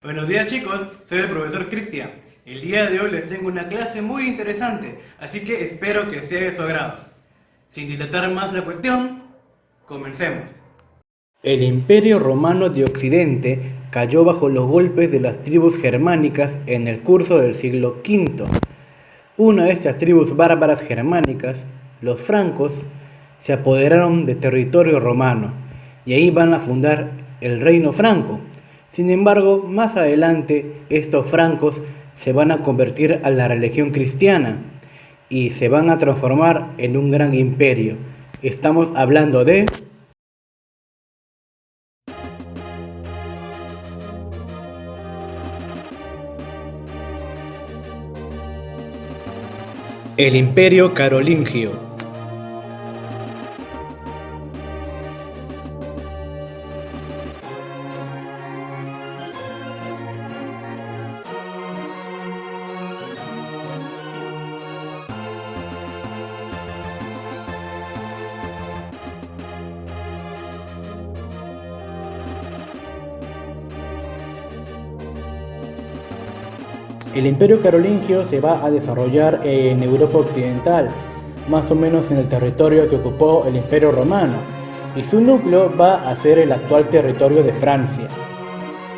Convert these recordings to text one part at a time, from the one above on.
Buenos días chicos, soy el profesor Cristian. El día de hoy les tengo una clase muy interesante, así que espero que sea de su agrado. Sin dilatar más la cuestión, comencemos. El Imperio Romano de Occidente cayó bajo los golpes de las tribus germánicas en el curso del siglo V. Una de estas tribus bárbaras germánicas, los francos, se apoderaron de territorio romano y ahí van a fundar el reino franco. Sin embargo, más adelante estos francos se van a convertir a la religión cristiana y se van a transformar en un gran imperio. Estamos hablando de el Imperio Carolingio. El Imperio Carolingio se va a desarrollar en Europa Occidental, más o menos en el territorio que ocupó el Imperio Romano, y su núcleo va a ser el actual territorio de Francia.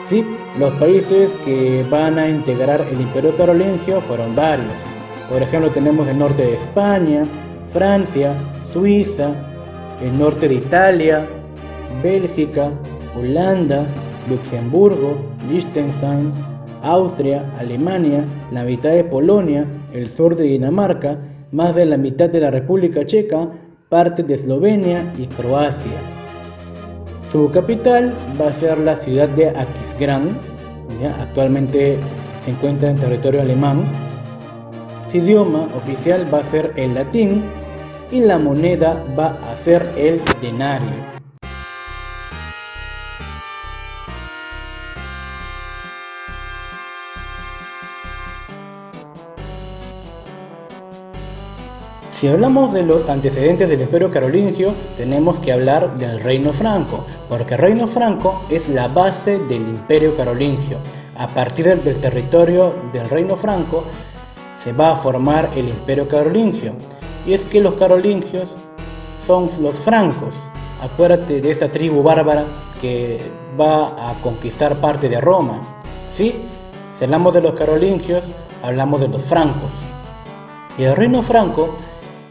Sí, los países que van a integrar el Imperio Carolingio fueron varios. Por ejemplo, tenemos el norte de España, Francia, Suiza, el norte de Italia, Bélgica, Holanda, Luxemburgo, Liechtenstein, Austria, Alemania, la mitad de Polonia, el sur de Dinamarca, más de la mitad de la República Checa, parte de Eslovenia y Croacia. Su capital va a ser la ciudad de Aquisgrán, actualmente se encuentra en territorio alemán. Su idioma oficial va a ser el latín y la moneda va a ser el denario. Si hablamos de los antecedentes del Imperio Carolingio, tenemos que hablar del Reino Franco, porque el Reino Franco es la base del Imperio Carolingio. A partir del territorio del Reino Franco se va a formar el Imperio Carolingio. Y es que los carolingios son los francos. Acuérdate de esta tribu bárbara que va a conquistar parte de Roma. ¿Sí? Si hablamos de los carolingios, hablamos de los francos. Y el Reino Franco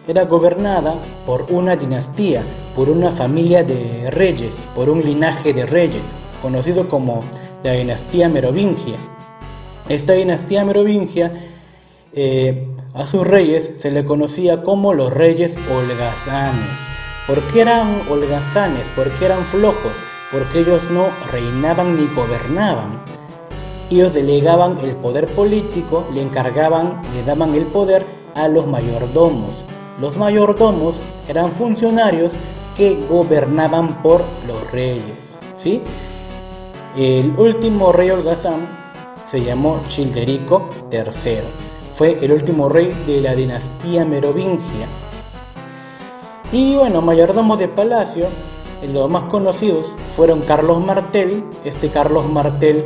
era gobernada por una dinastía, por una familia de reyes, por un linaje de reyes, conocido como la dinastía merovingia. Esta dinastía merovingia, a sus reyes se le conocía como los reyes holgazanes. ¿Por qué eran holgazanes? ¿Por qué eran flojos? Porque ellos no reinaban ni gobernaban. Ellos delegaban el poder político, le daban el poder a los mayordomos. Los mayordomos eran funcionarios que gobernaban por los reyes, ¿sí? El último rey holgazán se llamó Childerico III. Fue el último rey de la dinastía merovingia. Y bueno, mayordomos de palacio, los más conocidos fueron Carlos Martel. Este Carlos Martel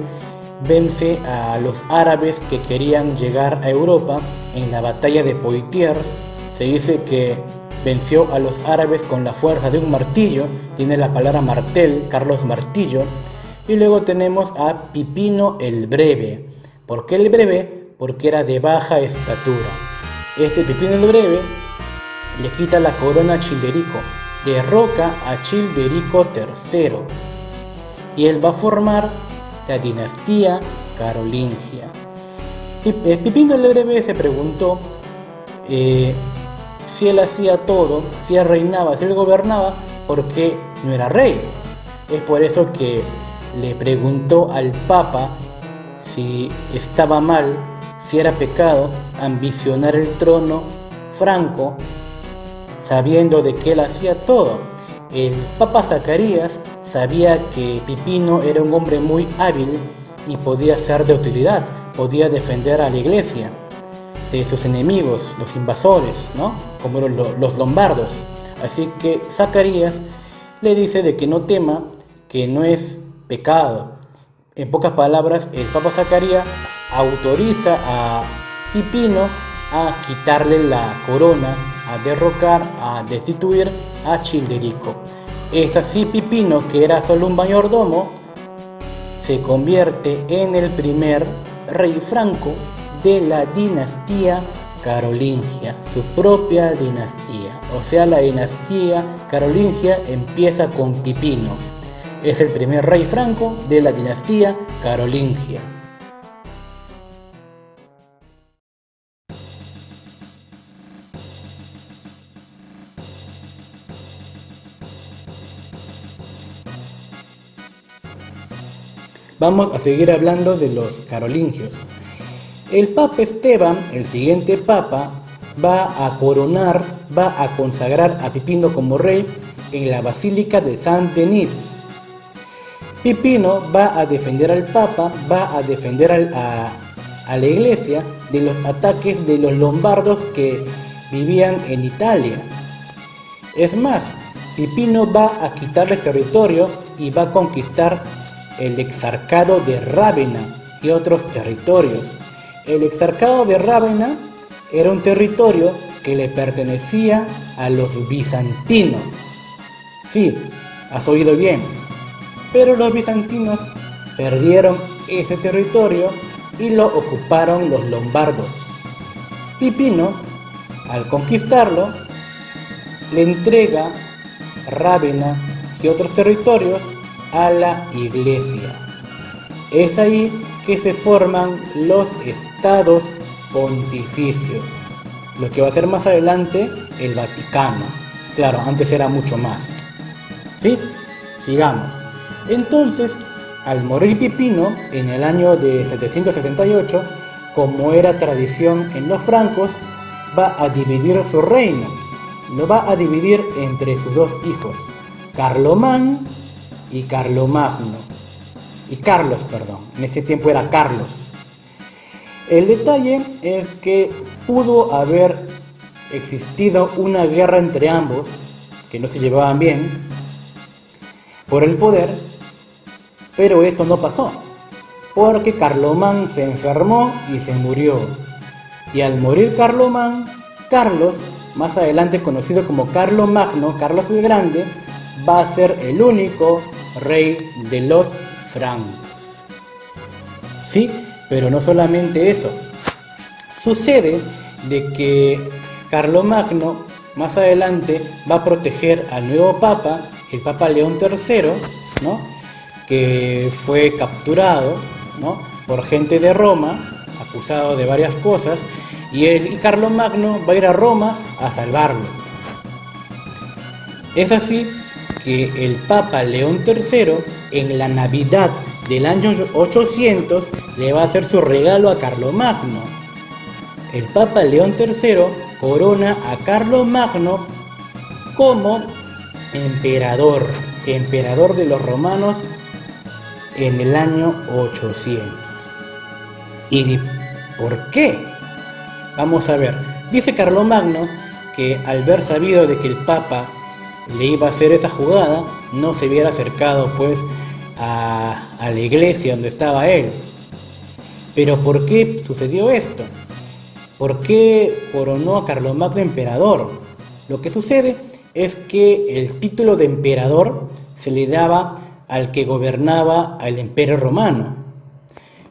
vence a los árabes que querían llegar a Europa en la batalla de Poitiers. Se dice que venció a los árabes con la fuerza de un martillo, tiene la palabra martel, Carlos Martillo. Y luego tenemos a Pipino el Breve. ¿Por qué el Breve? Porque era de baja estatura. Este Pipino el Breve le quita la corona a Childerico, derroca a Childerico III. Y él va a formar la dinastía carolingia. Pipino el Breve se preguntó si él hacía todo, si él reinaba, si él gobernaba, ¿por qué no era rey? Es por eso que le preguntó al Papa si estaba mal, si era pecado ambicionar el trono franco, sabiendo de que él hacía todo. El Papa Zacarías sabía que Pipino era un hombre muy hábil y podía ser de utilidad, podía defender a la iglesia de sus enemigos, los invasores, ¿no? Como los lombardos. Así que Zacarías le dice de que no tema, que no es pecado En pocas palabras, el Papa Zacarías autoriza a Pipino a quitarle la corona, a derrocar, a destituir a Childerico. Es así Pipino, que era solo un mayordomo, se convierte en el primer rey franco de la dinastía carolingia, su propia dinastía. O sea, la dinastía carolingia empieza con Pipino. Es el primer rey franco de la dinastía carolingia. Vamos a seguir hablando de los carolingios. El Papa Esteban, el siguiente papa, va a coronar, va a consagrar a Pipino como rey en la Basílica de Saint-Denis. Pipino va a defender al Papa, va a defender a la Iglesia de los ataques de los lombardos que vivían en Italia. Es más, Pipino va a quitarles territorio y va a conquistar el exarcado de Rávena y otros territorios. El exarcado de Rávena era un territorio que le pertenecía a los bizantinos. Sí, has oído bien. Pero los bizantinos perdieron ese territorio y lo ocuparon los lombardos. Pipino, al conquistarlo, le entrega Rávena y otros territorios a la Iglesia. Es ahí que se forman los estados pontificios, lo que va a ser más adelante el Vaticano. Claro, antes era mucho más. ¿Sí? Sigamos. Entonces, al morir Pipino en el año de 778, como era tradición en los francos, va a dividir su reino. Lo va a dividir entre sus dos hijos, Carlomán y Carlomagno. En ese tiempo era Carlos. El detalle es que pudo haber existido una guerra entre ambos, que no se llevaban bien, por el poder, pero esto no pasó, porque Carlomán se enfermó y se murió. Y al morir Carlomán, Carlos, más adelante conocido como Carlomagno, Carlos el Grande, va a ser el único rey de los francos. Sí, pero no solamente eso. Sucede de que Carlomagno más adelante va a proteger al nuevo papa, el Papa León III, ¿no?, que fue capturado, ¿no?, por gente de Roma, acusado de varias cosas, y Carlomagno va a ir a Roma a salvarlo. Es así que el Papa León III, en la Navidad del año 800, le va a hacer su regalo a Carlomagno. El Papa León III corona a Carlomagno como emperador de los romanos en el año 800. ¿Y por qué? Vamos a ver. Dice Carlomagno que al ver sabido de que el Papa le iba a hacer esa jugada, no se hubiera acercado pues a la iglesia donde estaba él. Pero ¿por qué sucedió esto? ¿Por qué coronó a Carlomagno emperador? Lo que sucede es que el título de emperador se le daba al que gobernaba al Imperio Romano.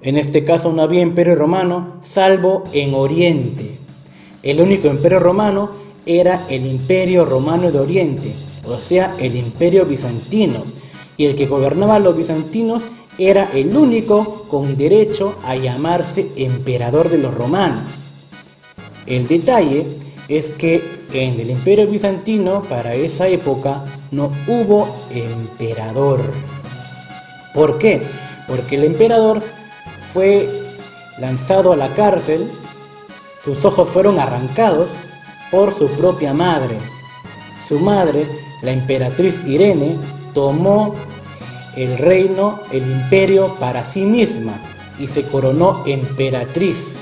En este caso no había Imperio Romano salvo en Oriente. El único Imperio Romano era el Imperio Romano de Oriente, o sea, el Imperio Bizantino. Y el que gobernaba a los bizantinos era el único con derecho a llamarse emperador de los romanos. El detalle es que en el Imperio Bizantino, para esa época, no hubo emperador. ¿Por qué? Porque el emperador fue lanzado a la cárcel, sus ojos fueron arrancados por su propia madre. Su madre, la emperatriz Irene, tomó el reino, el imperio para sí misma y se coronó emperatriz.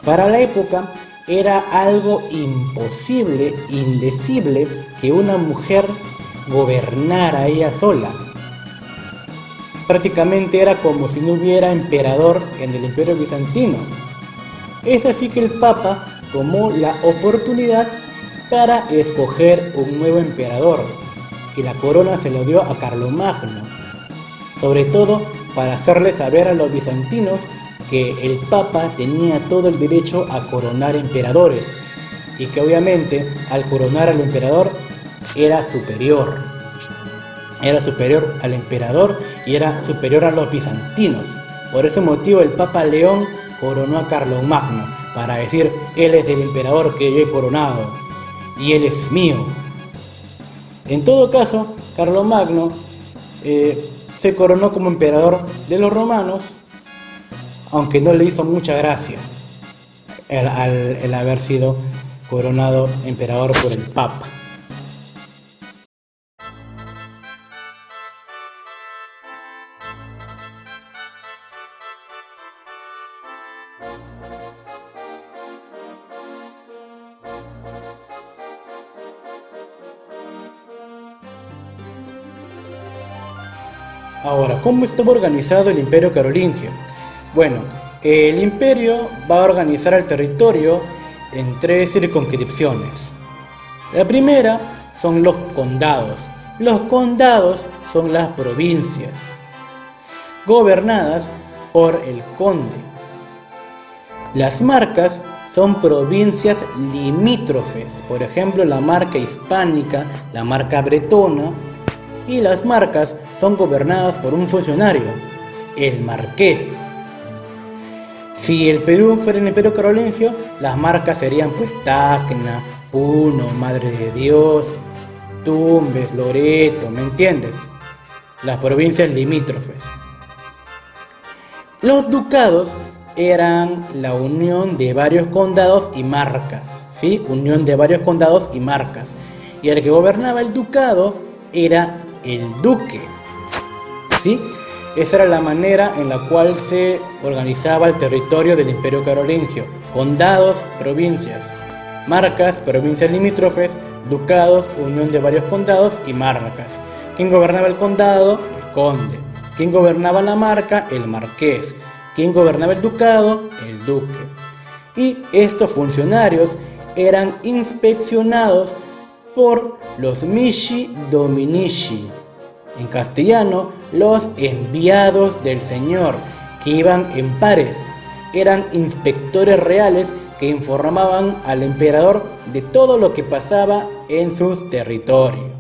Para la época era algo imposible, indecible, que una mujer gobernara ella sola. Prácticamente era como si no hubiera emperador en el Imperio Bizantino. Es así que el Papa tomó la oportunidad para escoger un nuevo emperador y la corona se lo dio a Carlomagno, sobre todo para hacerle saber a los bizantinos que el Papa tenía todo el derecho a coronar emperadores y que obviamente al coronar al emperador era superior al emperador y era superior a los bizantinos. Por ese motivo el Papa León coronó a Carlomagno para decir: él es el emperador que yo he coronado y él es mío. En todo caso, Carlomagno se coronó como emperador de los romanos, aunque no le hizo mucha gracia el haber sido coronado emperador por el Papa. Ahora, ¿cómo estaba organizado el Imperio Carolingio? Bueno, el imperio va a organizar el territorio en 3 circunscripciones. La primera son los condados. Los condados son las provincias, gobernadas por el conde. Las marcas son provincias limítrofes, por ejemplo la marca hispánica, la marca bretona, y las marcas son gobernadas por un funcionario, el marqués. Si el Perú fuera el Imperio Carolingio, las marcas serían pues Tacna, Puno, Madre de Dios, Tumbes, Loreto, ¿me entiendes? Las provincias limítrofes. Los ducados eran la unión de varios condados y marcas, ¿sí? Unión de varios condados y marcas. Y el que gobernaba el ducado era el duque, ¿sí? Esa era la manera en la cual se organizaba el territorio del Imperio Carolingio: condados, provincias; marcas, provincias limítrofes; ducados, unión de varios condados y marcas. ¿Quién gobernaba el condado? El conde. ¿Quién gobernaba la marca? El marqués. ¿Quién gobernaba el ducado? El duque. Y estos funcionarios eran inspeccionados por los Misci Dominici, en castellano los enviados del Señor, que iban en pares. Eran inspectores reales que informaban al emperador de todo lo que pasaba en sus territorios.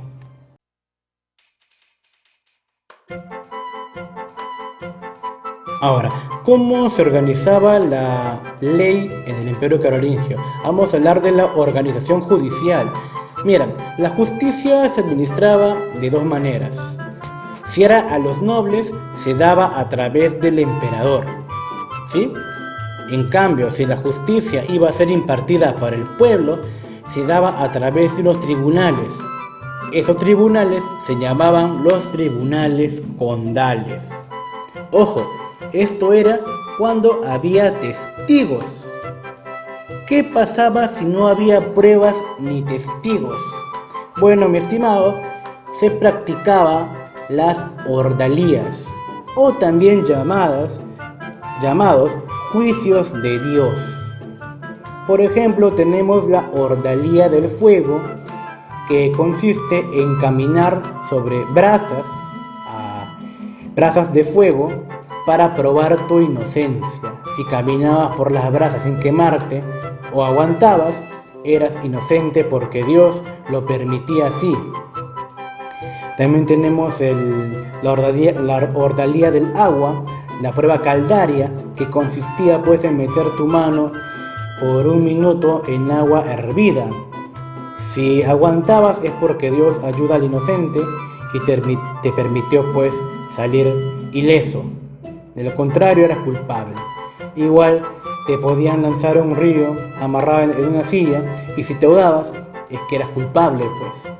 Ahora, ¿cómo se organizaba la ley en el Imperio Carolingio? Vamos a hablar de la organización judicial. Mira, la justicia se administraba de 2 maneras. Si era a los nobles, se daba a través del emperador, ¿sí? En cambio, si la justicia iba a ser impartida para el pueblo, se daba a través de los tribunales. Esos tribunales se llamaban los tribunales condales. Ojo, esto era cuando había testigos. ¿Qué pasaba si no había pruebas ni testigos? Bueno, mi estimado, se practicaba las ordalías, o también llamados juicios de Dios. Por ejemplo, tenemos la ordalía del fuego, que consiste en caminar sobre brasas de fuego para probar tu inocencia. Si caminabas por las brasas sin quemarte o aguantabas, eras inocente porque Dios lo permitía así. También tenemos la ordalía del agua, la prueba caldaria, que consistía pues en meter tu mano por 1 minuto en agua hervida. Si aguantabas es porque Dios ayuda al inocente y te permitió pues salir ileso. De lo contrario eras culpable. Igual te podían lanzar a un río amarrado en una silla, y si te ahogabas es que eras culpable pues.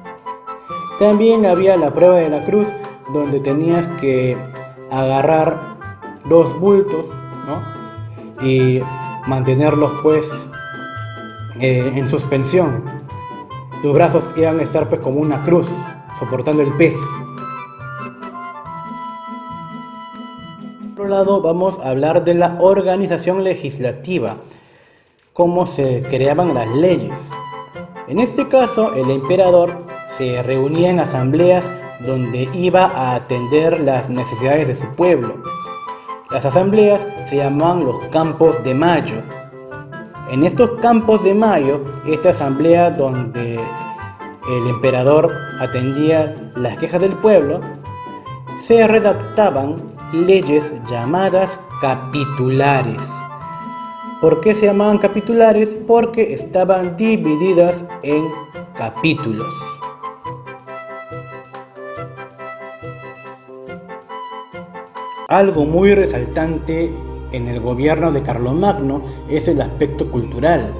También había la prueba de la cruz, donde tenías que agarrar 2 bultos, ¿no? Y mantenerlos pues en suspensión. Tus brazos iban a estar pues como una cruz, soportando el peso. lado vamos a hablar de la organización legislativa, cómo se creaban las leyes. En este caso, el emperador se reunía en asambleas donde iba a atender las necesidades de su pueblo. Las asambleas se llamaban los Campos de Mayo. En estos Campos de Mayo, esta asamblea donde el emperador atendía las quejas del pueblo, se redactaban leyes llamadas capitulares. ¿Por qué se llamaban capitulares? Porque estaban divididas en capítulos. Algo muy resaltante en el gobierno de Carlomagno es el aspecto cultural.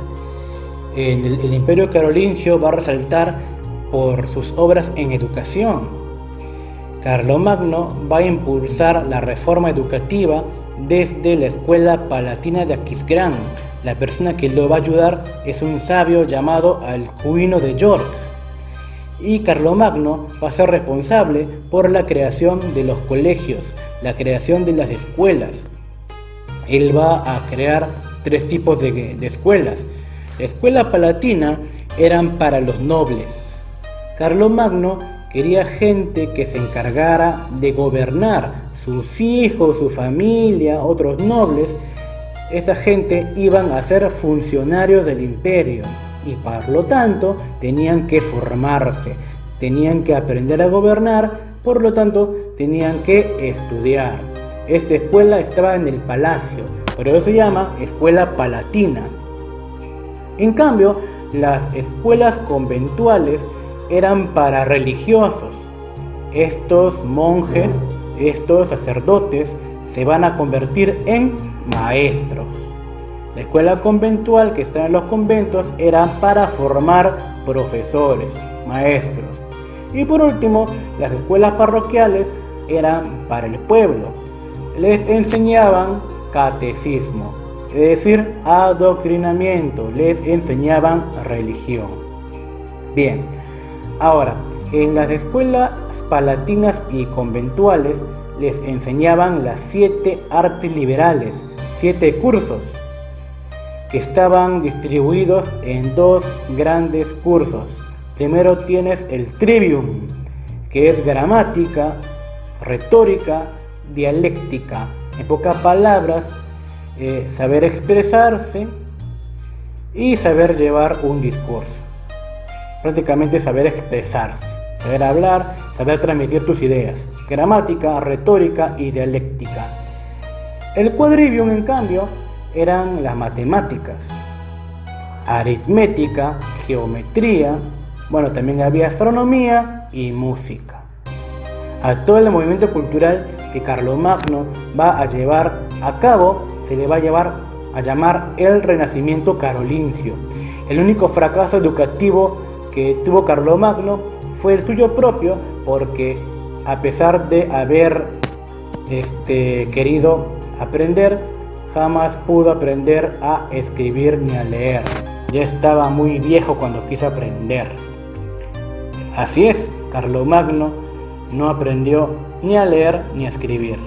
El Imperio Carolingio va a resaltar por sus obras en educación. Carlomagno va a impulsar la reforma educativa desde la Escuela Palatina de Aquisgrán. La persona que lo va a ayudar es un sabio llamado Alcuino de York. Y Carlomagno va a ser responsable por la creación de los colegios, la creación de las escuelas. Él va a crear 3 tipos de escuelas. La escuela palatina eran para los nobles. Carlomagno quería gente que se encargara de gobernar, sus hijos, su familia, otros nobles. Esa gente iban a ser funcionarios del imperio y por lo tanto tenían que formarse, tenían que aprender a gobernar, por lo tanto tenían que estudiar. Esta escuela estaba en el palacio, por eso se llama escuela palatina. En cambio, las escuelas conventuales eran para religiosos. Estos monjes, estos sacerdotes, se van a convertir en maestros. La escuela conventual que está en los conventos era para formar profesores, maestros. Y por último, las escuelas parroquiales eran para el pueblo. Les enseñaban catecismo, es decir, adoctrinamiento, les enseñaban religión. Bien, ahora, en las escuelas palatinas y conventuales les enseñaban las 7 artes liberales, 7 cursos, que estaban distribuidos en 2 grandes cursos. Primero tienes el trivium, que es gramática, retórica, dialéctica. En pocas palabras, saber expresarse y saber llevar un discurso. Prácticamente saber expresarse, saber hablar, saber transmitir tus ideas. Gramática, retórica y dialéctica. El quadrivium, en cambio, eran las matemáticas, aritmética, geometría, también había astronomía y música. A todo el movimiento cultural que Carlomagno va a llevar a cabo se le va a llamar el Renacimiento Carolingio. El único fracaso educativo que tuvo Carlomagno fue el suyo propio, porque a pesar de haber querido aprender, jamás pudo aprender a escribir ni a leer. Ya estaba muy viejo cuando quiso aprender. Así es, Carlomagno no aprendió ni a leer ni a escribir.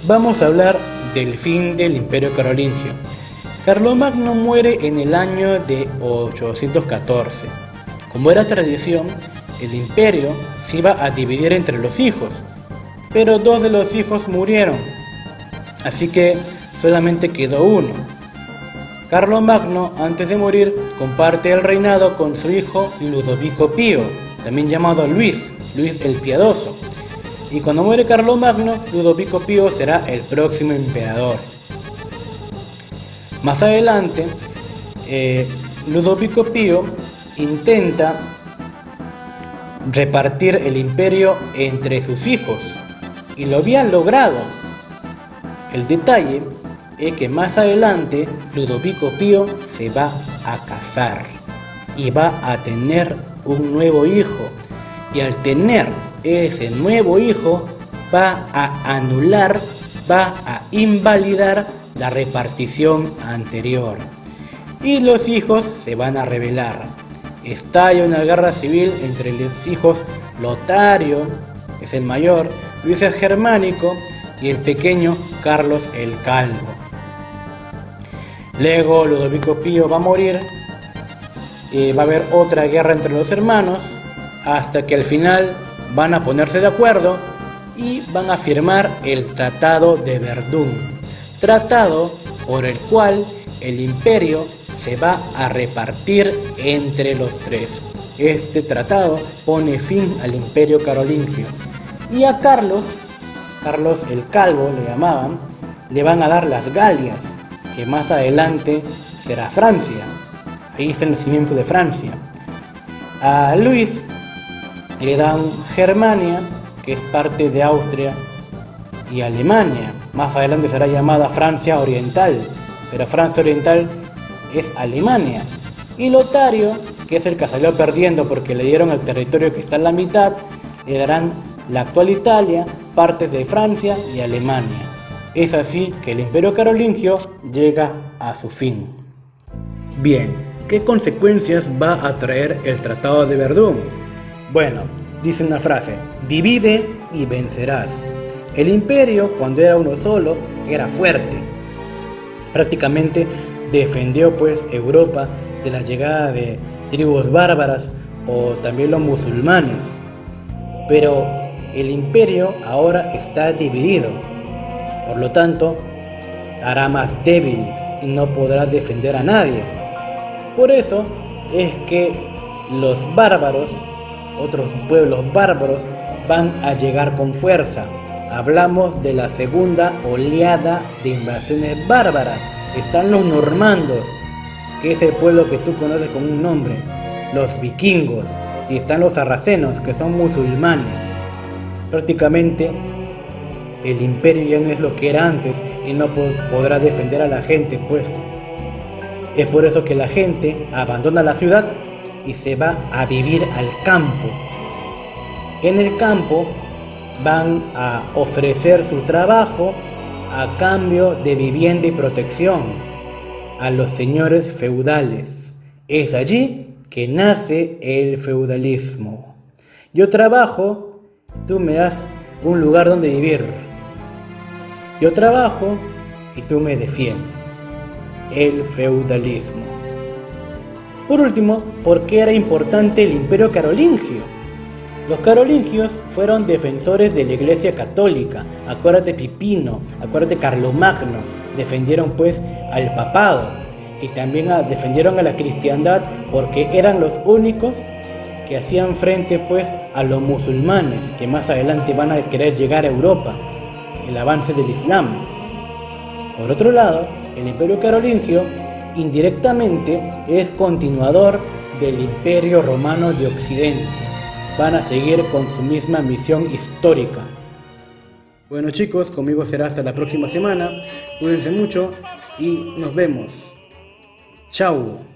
Vamos a hablar del fin del Imperio Carolingio. Carlomagno muere en el año de 814. Como era tradición, el imperio se iba a dividir entre los hijos, pero 2 de los hijos murieron, así que solamente quedó uno. Carlomagno, antes de morir, comparte el reinado con su hijo Ludovico Pío, también llamado Luis el Piadoso. Y cuando muere Carlomagno, Ludovico Pío será el próximo emperador. Más adelante, Ludovico Pío intenta repartir el imperio entre sus hijos y lo habían logrado. El detalle es que más adelante Ludovico Pío se va a casar y va a tener un nuevo hijo, y al tener ese nuevo hijo va a anular, va a invalidar la repartición anterior. Y los hijos se van a rebelar. Estalla una guerra civil entre los hijos Lotario, que es el mayor, Luis el Germánico y el pequeño Carlos el Calvo. Luego Ludovico Pío va a morir, va a haber otra guerra entre los hermanos, hasta que al final van a ponerse de acuerdo y van a firmar el Tratado de Verdún, tratado por el cual el imperio se va a repartir entre los tres. Este tratado pone fin al imperio carolingio y a Carlos el Calvo le llamaban, le van a dar las Galias, que más adelante será Francia. Ahí es el nacimiento de Francia. A Luis le dan Germania, que es parte de Austria, y Alemania. Más adelante será llamada Francia Oriental, pero Francia Oriental es Alemania. Y Lotario, que es el que salió perdiendo porque le dieron el territorio que está en la mitad, le darán la actual Italia, partes de Francia y Alemania. Es así que el imperio carolingio llega a su fin. Bien, ¿qué consecuencias va a traer el Tratado de Verdún? Bueno, dice una frase: divide y vencerás. El imperio, cuando era uno solo, era fuerte. Prácticamente defendió pues Europa de la llegada de tribus bárbaras o también los musulmanes. Pero el imperio ahora está dividido, por lo tanto hará más débil y no podrá defender a nadie. Por eso es que los bárbaros, otros pueblos bárbaros, van a llegar con fuerza. Hablamos de la segunda oleada de invasiones bárbaras. Están los normandos, que es el pueblo que tú conoces con un nombre, los vikingos, y están los sarracenos, que son musulmanes. Prácticamente el imperio ya no es lo que era antes y no podrá defender a la gente, pues. Es por eso que la gente abandona la ciudad y se va a vivir al campo. En el campo van a ofrecer su trabajo a cambio de vivienda y protección a los señores feudales. Es allí que nace el feudalismo. Yo trabajo, tú me das un lugar donde vivir. Yo trabajo y tú me defiendes. El feudalismo. Por último, ¿por qué era importante el imperio carolingio? Los carolingios fueron defensores de la Iglesia Católica. Acuérdate Pipino, acuérdate Carlomagno. Defendieron pues al papado y también defendieron a la cristiandad, porque eran los únicos que hacían frente pues a los musulmanes, que más adelante van a querer llegar a Europa, el avance del Islam. Por otro lado, el imperio carolingio indirectamente es continuador del imperio romano de Occidente. Van a seguir con su misma misión histórica. Bueno chicos, conmigo será hasta la próxima semana. Cuídense mucho y nos vemos. Chao.